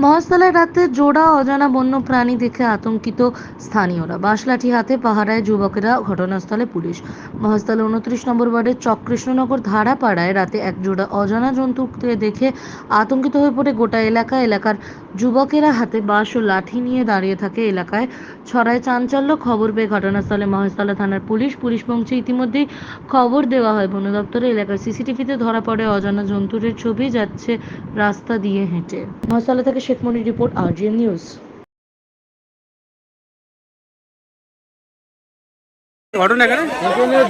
মহেশতলায় রাতে জোড়া অজানা বন্য প্রাণী দেখে আতঙ্কিত স্থানীয়রা। বাঁশলাঠি হাতে পাহারায় যুবকেরা, ঘটনাস্থলে পুলিশ। মহেশতলা 29 নম্বর ওয়ার্ডের চককৃষ্ণনগর ধারাপাড়ায় রাতে এক জোড়া অজানা জন্তুকে দেখে আতঙ্কিত হয়ে পড়ে গোটা এলাকার যুবকেরা। হাতে বাঁশ ও লাঠি নিয়ে দাঁড়িয়ে থাকে। এলাকায় ছড়ায় চাঞ্চল্য। খবর পেয়ে ঘটনাস্থলে মহেশতলা থানার পুলিশ পৌঁছে ইতিমধ্যেই খবর দেওয়া হয় বন দপ্তরে। এলাকার সিসিটিভিতে ধরা পড়ে অজানা জন্তুদের ছবি যাচ্ছে রাস্তা দিয়ে হেঁটে। মহেশতলা থেকে শেখ মনির রিপোর্ট, RGN নিউজ। এখানে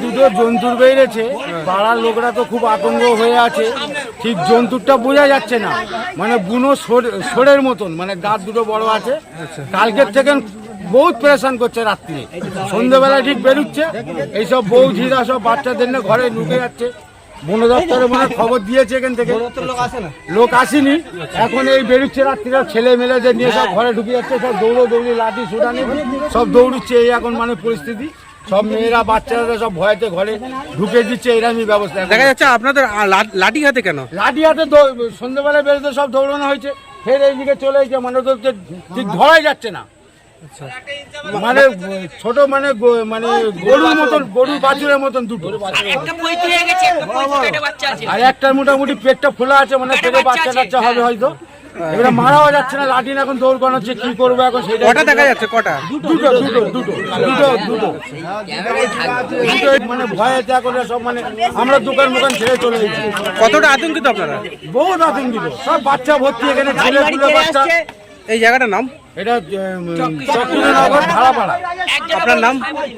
দুটো জন্তুর বেরিয়েছে, পাড়ার লোকরা তো খুব আতঙ্ক হয়ে আছে। ঠিক জন্তুরটা বোঝা যাচ্ছে না, মানে বুনো সোরের মতন, মানে দাঁত দুটো বড় আছে। কালকের থেকে বহুত পেরেশান করছে। রাত্রি সন্ধ্যেবেলায় ঠিক বেরোচ্ছে, এইসব বৌঝিরা সব বাচ্চাদের নিয়ে ঘরে ঢুকে যাচ্ছে। বন দপ্তরে মনে খবর দিয়েছে, এখান থেকে লোক আসেনি। এখন এই বেরোচ্ছে রাত্রিরা, ছেলে মেয়েদের নিয়ে সব ঘরে ঢুকে যাচ্ছে। সব দৌড়ি লাঠি সুটানি সব দৌড়চ্ছে। এই এখন মানে পরিস্থিতি, সব মেয়েরা বাচ্চারা সব ভয়েতে ঘরে ঢুকে দিচ্ছে। এরকমই ব্যবস্থা দেখা যাচ্ছে। আপনাদের লাঠি হাতে কেন? লাঠি হাতে সন্ধ্যেবেলায় বেরোতে সব দৌড়ানো হয়েছে, ফের এইদিকে চলে এসেছে। মানে ওদেরকে ঠিক ধরাই যাচ্ছে না। মানে ছোট মানে গরুর মতন, গরুর বাছুরের মতন দুটো, আর একটার মোটামুটি পেটটা খোলা আছে, মানে পেটে বাচ্চা টাচ্চা হবে হয়তো। এবারে মারাও যাচ্ছে না, লাঠি এখন দৌড় করাচ্ছে। কি করবো এখন সেটা কটা দেখা যাচ্ছে? কটা? দুটো মানে ভয়েতে এখন সব, মানে আমরা দোকান ছেড়ে চলে এসেছি। কতটা আতঙ্কিত আপনারা? বহুত আতঙ্কিত, সব বাচ্চা ভর্তি এখানে, ছেলে বাচ্চা। এই জায়গাটার নাম? এটা চককৃষ্ণনগর ধারাপাড়া। আপনার নাম?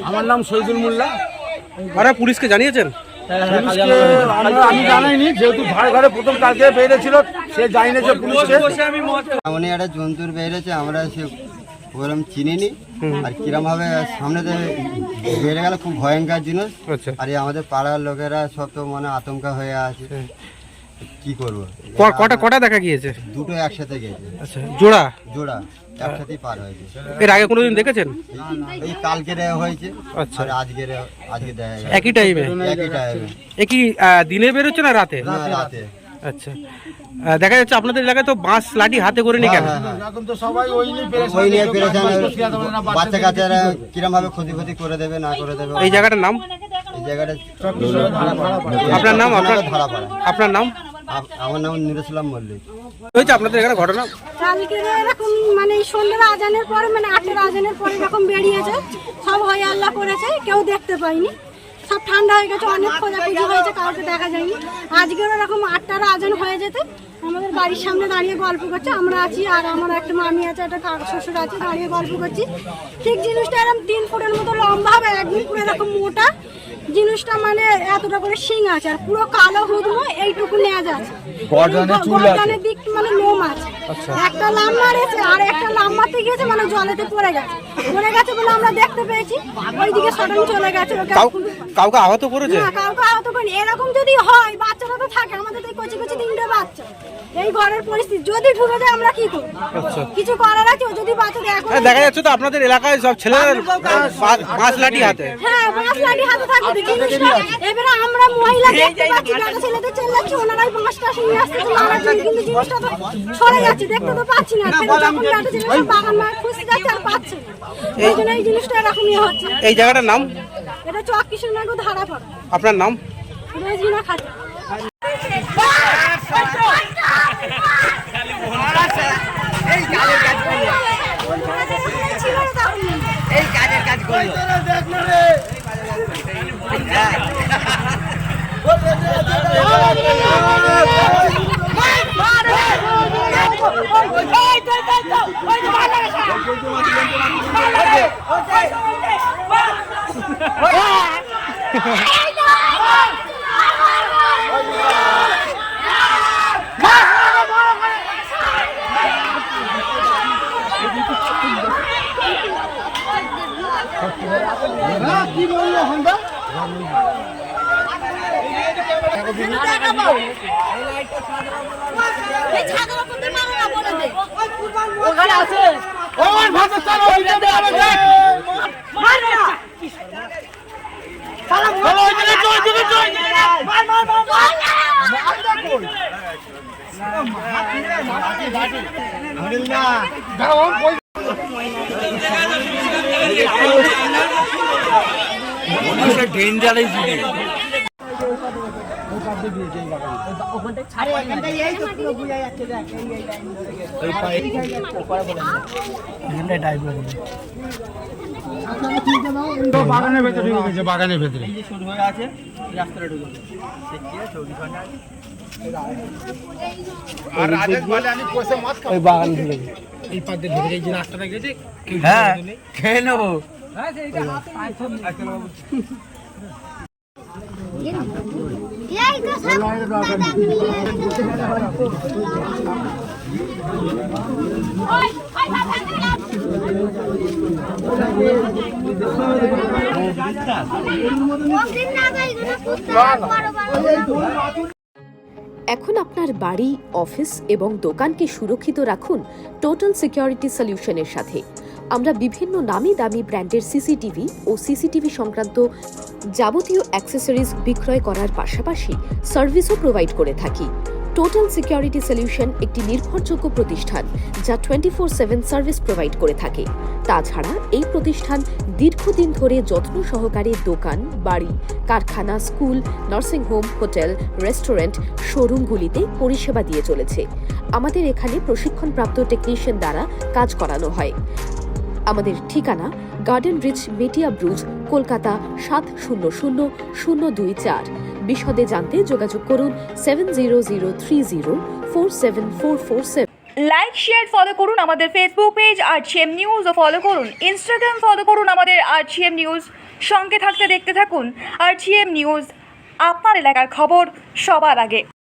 আমার নাম শহীদুল মোল্লা। আপনারা পুলিশকে জানিয়েছেন? আমি জানাইনি, যেহেতু ঘরে প্রথম কালকে বেরিয়েছিল, সে জানিয়েছে পুলিশকে। এমনই একটা জন্তুর বেরিয়েছে, আমরা সে ওরকম চিনিনি। আর কিরম ভাবে সামনে বেড়ে গেল, খুব ভয়ঙ্কর জিনিস। আর আমাদের পাড়ার লোকেরা সব তো মানে আতঙ্ক হয়ে আছে। কি করবো? কটা দেখা গিয়েছে? দুটো একসাথে গেছে। আচ্ছা, জোড়া একসাথেই পার হয়েছে। এর আগে কোনোদিন দেখেছেন? এই কালকে হয়েছে। আচ্ছা, আজকে দেখা গেছে। একই টাইমে? একই দিনে বেরোচ্ছে না রাতে? রাতে। আচ্ছা, দেখা যাচ্ছে আপনাদের এলাকায় তো বাঁশ লাঠি হাতে করে নি কেন? এখন তো সবাই ওই নিয়ে বাচ্চা কাচ্চারা কিরম ভাবে ক্ষতি করে দেবে না করে দেবে। এই জায়গাটার নাম? এই জায়গাটা আপনার নাম? ধারাপাড়া। আপনার নাম? আমার নাম নুরুসলাম মল্লিক। হয়েছে আপনাদের এখানে ঘটনা? কালকে এরকম মানে সন্ধ্যা আজানের পরে, মানে 8টার আজানের পরে এরকম বেরিয়েছে, সব হয়ে আল্লাহ করেছে, কেউ দেখতে পাইনি। সব ঠান্ডা হয়ে গেছে, অনেক খোঁজাখুঁজি হয়েছে, কাউকে দেখা যায়নি। আজকেও এরকম 8টার আজান হয়ে যেতে আমাদের বাড়ির সামনে দাঁড়িয়ে গল্প করছে। আমরা আছি, আর আমার একটা মামি আছে, একটা শ্বশুর আছে, দাঁড়িয়ে গল্প করছি। ঠিক জিনিসটা এরকম 3 ফুটের মতো লম্বা হবে, একদিন পুরো এরকম মোটা জিনিসটা, মানে এতটা করে শিং আছে, আর পুরো কালো হুদমো, এইটুকু নেজ আছে, গর্দানের দিক মানে লোম আছে। একটা লাম মারেছে, আর একটা লাম মারতে গিয়েছে, মানে জলেতে পড়ে গেছে বলে আমরা দেখতে পেয়েছি। ওইদিকে সডন চলে গেছে। কাউকে আহত করেছে? না, কাউকে আহত করেনি। এরকম যদি হয়, বাচ্চারা তো থাকে, আমাদের তো কচি 3টে বাচ্চা। এই ঘরের পরিস্থিতি যদি ঢুকে যায়, আমরা কি করব? কিছু করার আছে? যদি বাচ্চা দেখা যাচ্ছে তো আপনাদের এলাকায় সব ছেলেরা বাঁশ লাঠি হাতে। হ্যাঁ, বাঁশ লাঠি হাতে থাকে জিনিসটা। এবারে আমরা মহিলা দেখতে পাচ্ছি, গাড়ি ছেলেদের চেল্লাচ্ছি, ওনারাই বাঁশটা নিয়ে আসছে, কিন্তু জিনিসটা তো সরে যাচ্ছে, দেখতে তো পাচ্ছি না। যখন গাড়ি ছেলে বাগান মায় খুঁজতে যাচ্ছে, আর পাচ্ছে না। এই জন্য এই জিনিসটা এরকমই হচ্ছে। এই জায়গাটার নাম? এটা চককৃষ্ণনগর ধারাপাড়া। আপনার নাম? রেজিনা খাতুন। এই কাজের কাজ করলো। কি বললো হন্দা? ওখানে আছে। ওর ভাষা চালো ভিডিও দেবে দেখ। মার না। সালাম। চলো ওইদিকে চল, ওইদিকে চল। ডেঞ্জারাস জিনিস। বাগানের ভেতরে ঢুকে গেছে, বাগানের ভেতরে শুরু হয়ে আছে রাস্তাটা ঢুকে আর রাজেশ বলে আমি কষে মাছ খাবো। ওই বাগান ঢুকে এই পাশে ঢুকে এই যে রাস্তাটা গেছে, হ্যাঁ খেয়ে নেবো। এখন আপনার বাড়ি, অফিস এবং দোকানকে সুরক্ষিত রাখুন টোটাল সিকিউরিটি সলিউশনের সাথে। আমরা বিভিন্ন নামি দামি ব্র্যান্ডের সিসিটিভি ও সিসিটিভি সংক্রান্ত যাবতীয় অ্যাক্সেসরিজ বিক্রয় করার পাশাপাশি সার্ভিসও প্রোভাইড করে থাকি। টোটাল সিকিউরিটি সলিউশন একটি নির্ভরযোগ্য প্রতিষ্ঠান যা 24/7 সার্ভিস প্রোভাইড করে থাকে। তাছাড়া এই প্রতিষ্ঠান দীর্ঘদিন ধরে যত্ন সহকারে দোকান, বাড়ি, কারখানা, স্কুল, নার্সিংহোম, হোটেল, রেস্টুরেন্ট, শোরুমগুলিতে পরিষেবা দিয়ে চলেছে। আমাদের এখানে প্রশিক্ষণপ্রাপ্ত টেকনিশিয়ান দ্বারা কাজ করানো হয়। আমাদের ঠিকানা গার্ডেন রিচ, মেটিয়া ব্রুজ, কলকাতা 700024। বিশদে জানতে যোগাযোগ করুন 7003047447। লাইক, শেয়ার, ফলো করুন আমাদের ফেসবুক পেজ RGM নিউজ ও ফলো করুন ইনস্টাগ্রাম, ফলো করুন আমাদের RGM নিউজ। সঙ্গে থাকতে দেখতে থাকুন RGM নিউজ, আপনার এলাকার খবর সবার আগে।